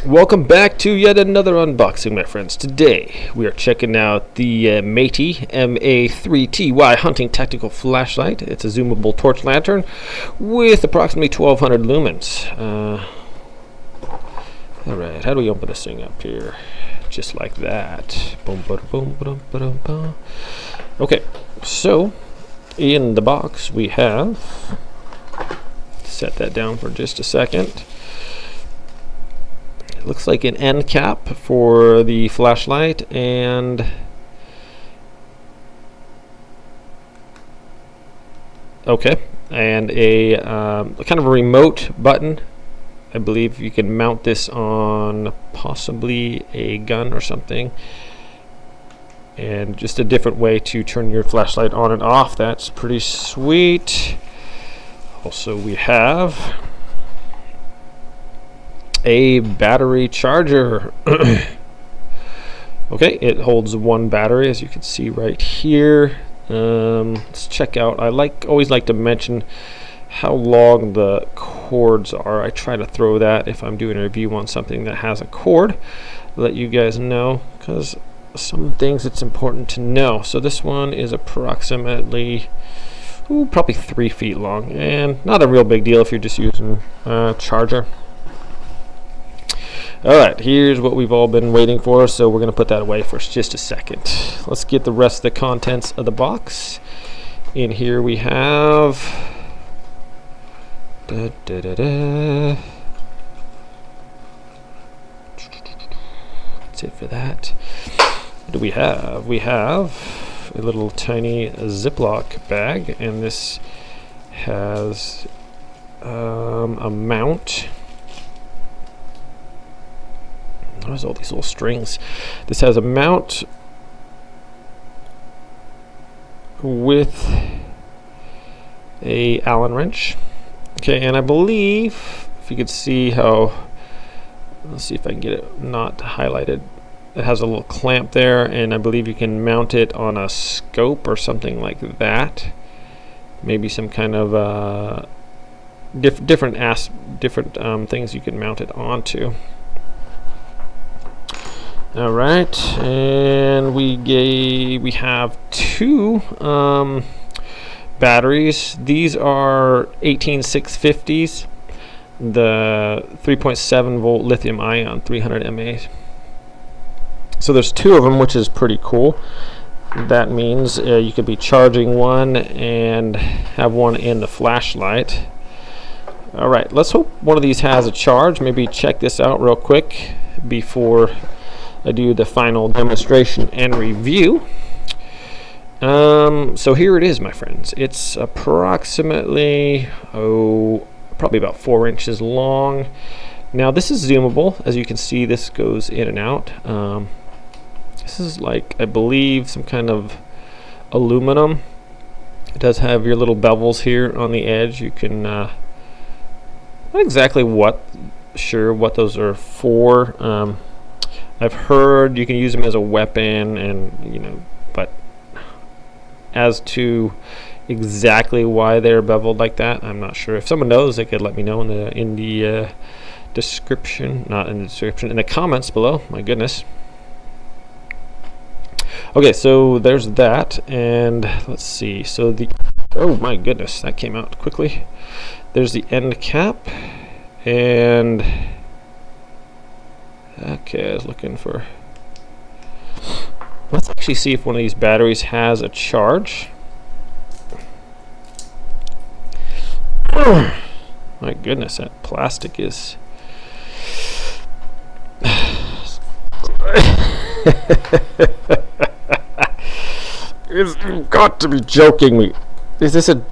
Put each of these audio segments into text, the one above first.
Welcome back to yet another unboxing, my friends. Today we are checking out the MA3TY MA3TY hunting tactical flashlight. It's a zoomable torch lantern with approximately 1200 lumens. Alright, how do we open this thing up here? Just like that. Boom, boom, boom, boom, boom. Okay, so in the box we have, set that down for just a second. Looks like an end cap for the flashlight and a kind of a remote button. I believe you can mount this on possibly a gun or something, and just a different way to turn your flashlight on and off. That's pretty sweet. Also, we have a battery charger. Okay, it holds one battery, as you can see right here. Let's check out. I always like to mention how long the cords are. I try to throw that if I'm doing a review on something that has a cord, let you guys know, because some things it's important to know. So this one is approximately probably 3 feet long, and not a real big deal if you're just using a charger. Alright, here's what we've all been waiting for, so we're going to put that away for just a second. Let's get the rest of the contents of the box. In here we have That's it for that. What do we have? We have a little tiny Ziploc bag, and this has a mount. There's all these little strings. This has a mount with a Allen wrench. Okay, and I believe, if you could see how, let's see if I can get it not highlighted. It has a little clamp there, and I believe you can mount it on a scope or something like that. Maybe some kind of different things you can mount it onto. All right, and we have two batteries. These are 18650s, the 3.7 volt lithium ion 300 mAh. So there's two of them, which is pretty cool. That means you could be charging one and have one in the flashlight. All right, let's hope one of these has a charge. Maybe check this out real quick before I do the final demonstration and review. So here it is, my friends. It's approximately probably about 4 inches long. Now this is zoomable. As you can see, this goes in and out. This is like, I believe, some kind of aluminum. It does have your little bevels here on the edge. You can not exactly sure what those are for. I've heard you can use them as a weapon, and but as to exactly why they're beveled like that, I'm not sure. If someone knows, they could let me know in the description, not in the description, in the comments below. My goodness. Okay, so there's that, and let's see. So oh my goodness, that came out quickly. There's the end cap, and okay, I was looking for. Let's actually see if one of these batteries has a charge. My goodness, that plastic is. You've got to be joking me. Is this a.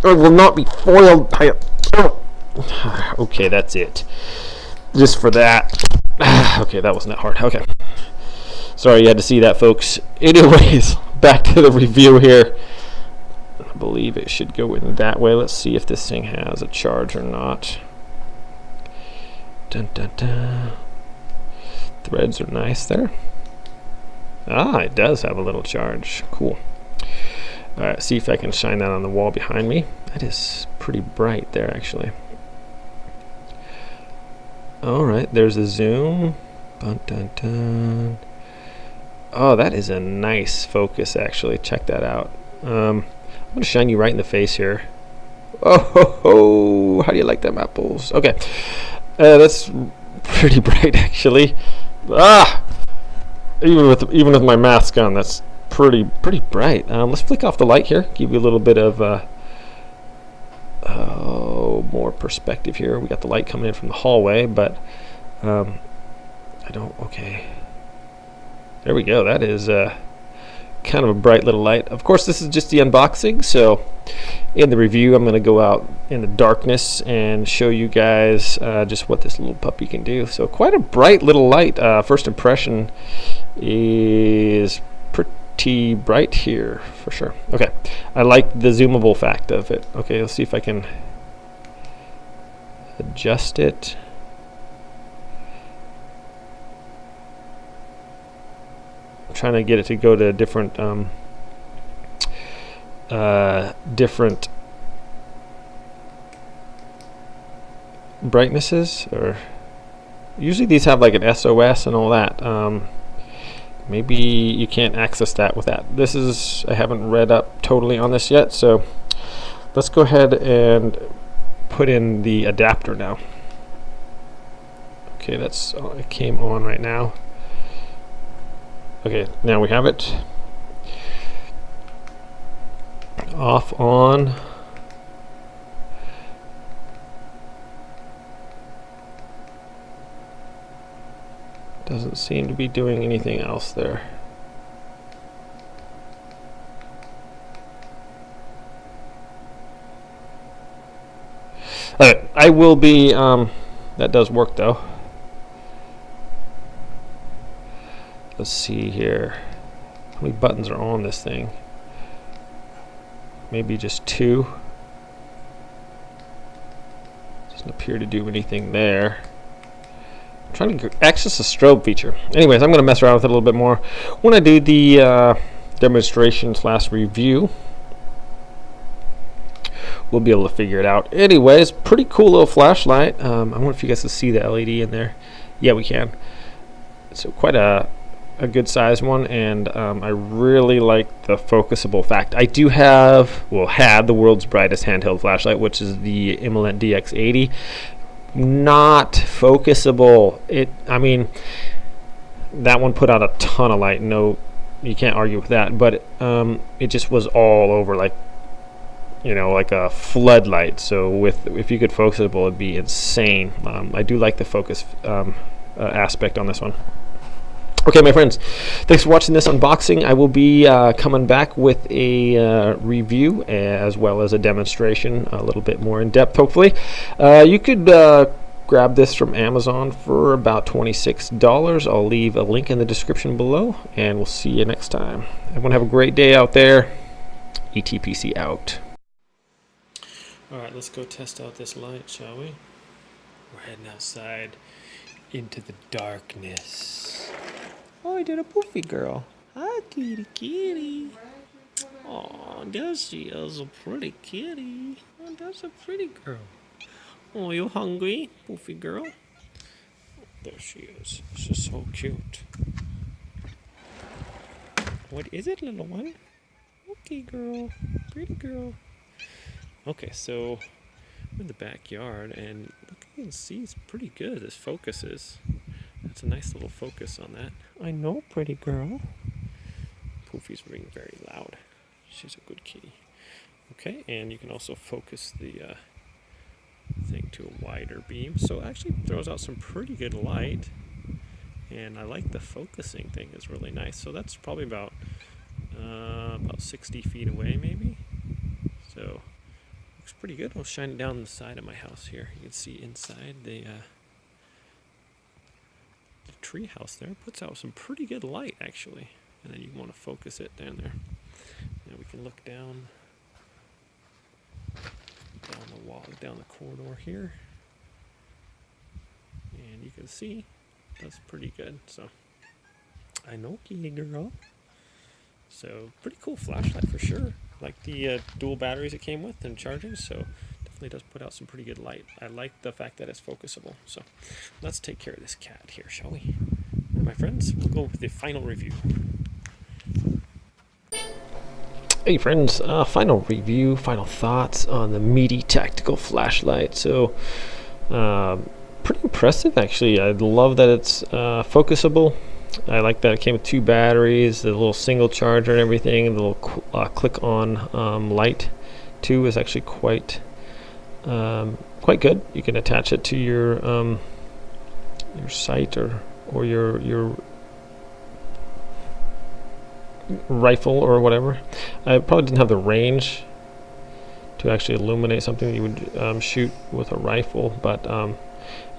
It will not be foiled. Okay, that's it. Just for that. Okay, that wasn't that hard. Okay. Sorry you had to see that, folks. Anyways, back to the review here. I believe it should go in that way. Let's see if this thing has a charge or not. Dun, dun, dun. Threads are nice there. Ah, it does have a little charge. Cool. Alright, see if I can shine that on the wall behind me. That is pretty bright there, actually. All right, there's a zoom. Dun, dun, dun. Oh, that is a nice focus, actually. Check that out. I'm going to shine you right in the face here. Oh, ho, ho. How do you like them apples? Okay, that's pretty bright, actually. Ah, even with my mask on, that's pretty bright. Let's flick off the light here. Give you a little bit of more perspective here. We got the light coming in from the hallway, but I don't. Okay. There we go. That is kind of a bright little light. Of course, this is just the unboxing, so in the review, I'm going to go out in the darkness and show you guys just what this little puppy can do. So quite a bright little light. First impression is pretty bright here, for sure. Okay, I like the zoomable fact of it. Okay, let's see if I can adjust it. Trying to get it to go to different brightnesses, or usually these have like an SOS and all that. Maybe you can't access that with that. This is, I haven't read up totally on this yet, so let's go ahead and put in the adapter now. Okay, that's it came on right now. Okay, now we have it. Off, on. Doesn't seem to be doing anything else there. Alright, I will be, that does work though. Let's see here. How many buttons are on this thing? Maybe just 2. Doesn't appear to do anything there. I'm trying to access the strobe feature. Anyways, I'm going to mess around with it a little bit more when I do the demonstration / review. We'll be able to figure it out. Anyways, pretty cool little flashlight. I wonder if you guys can see the LED in there. Yeah, we can. So quite a good size one, and I really like the focusable fact. I do have, well, had the world's brightest handheld flashlight, which is the Immolent DX80. Not focusable. I mean, that one put out a ton of light. No, you can't argue with that. But it just was all over, like, you know, like a floodlight. So if you could focusable, it'd be insane. I do like the focus aspect on this one. Okay, my friends, thanks for watching this unboxing. I will be coming back with a review as well as a demonstration, a little bit more in depth, hopefully. You could grab this from Amazon for about $26. I'll leave a link in the description below, and we'll see you next time. Everyone have a great day out there. ETPC out. All right, let's go test out this light, shall we? We're heading outside into the darkness. Oh, I did a poofy girl. Hi, kitty, kitty. Oh, there she is, a pretty kitty. Oh, that's a pretty girl. Oh, you hungry, poofy girl? There she is. She's so cute. What is it, little one? Okay, girl. Pretty girl. Okay, so we're in the backyard, and look, you can see it's pretty good. This focuses. That's a nice little focus on that. I know, pretty girl. Poofy's being very loud. She's a good kitty. Okay, and you can also focus the thing to a wider beam. So it actually throws out some pretty good light. And I like the focusing thing is really nice. So that's probably about 60 feet away, maybe. So looks pretty good. I'll shine it down the side of my house here. You can see inside the tree house there. Puts out some pretty good light, actually. And then you want to focus it down there. Now we can look down the wall, down the corridor here. And you can see that's pretty good. So I know, kitty girl. So pretty cool flashlight for sure. Like the dual batteries it came with and charging. So definitely does put out some pretty good light. I like the fact that it's focusable. So let's take care of this cat here, shall we? And my friends, we'll go with the final review. Hey friends, final review, final thoughts on the MA3TY tactical flashlight. So pretty impressive actually. I love that it's focusable. I like that it came with 2 batteries, the little single charger and everything. The little click on light too is actually quite good. You can attach it to your sight or your rifle or whatever. I probably didn't have the range to actually illuminate something that you would shoot with a rifle, but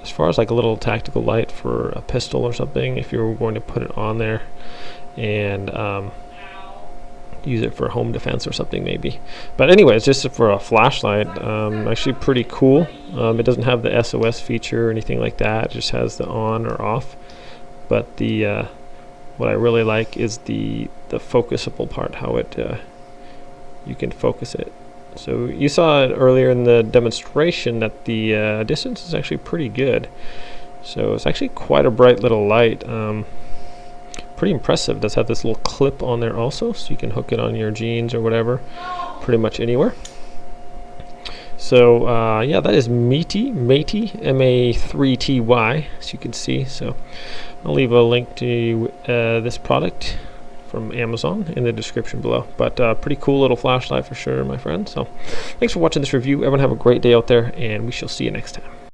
as far as like a little tactical light for a pistol or something, if you're going to put it on there and use it for home defense or something maybe. But anyways, just for a flashlight, actually pretty cool. It doesn't have the SOS feature or anything like that. It just has the on or off. But the what I really like is the focusable part, how it you can focus it. So you saw it earlier in the demonstration that the distance is actually pretty good. So it's actually quite a bright little light. Pretty impressive. It does have this little clip on there also, so you can hook it on your jeans or whatever, pretty much anywhere. So yeah, that is MA3TY, MA3TY, as you can see. So I'll leave a link to this product from Amazon in the description below. But pretty cool little flashlight for sure, my friends. So thanks for watching this review. Everyone have a great day out there, and we shall see you next time.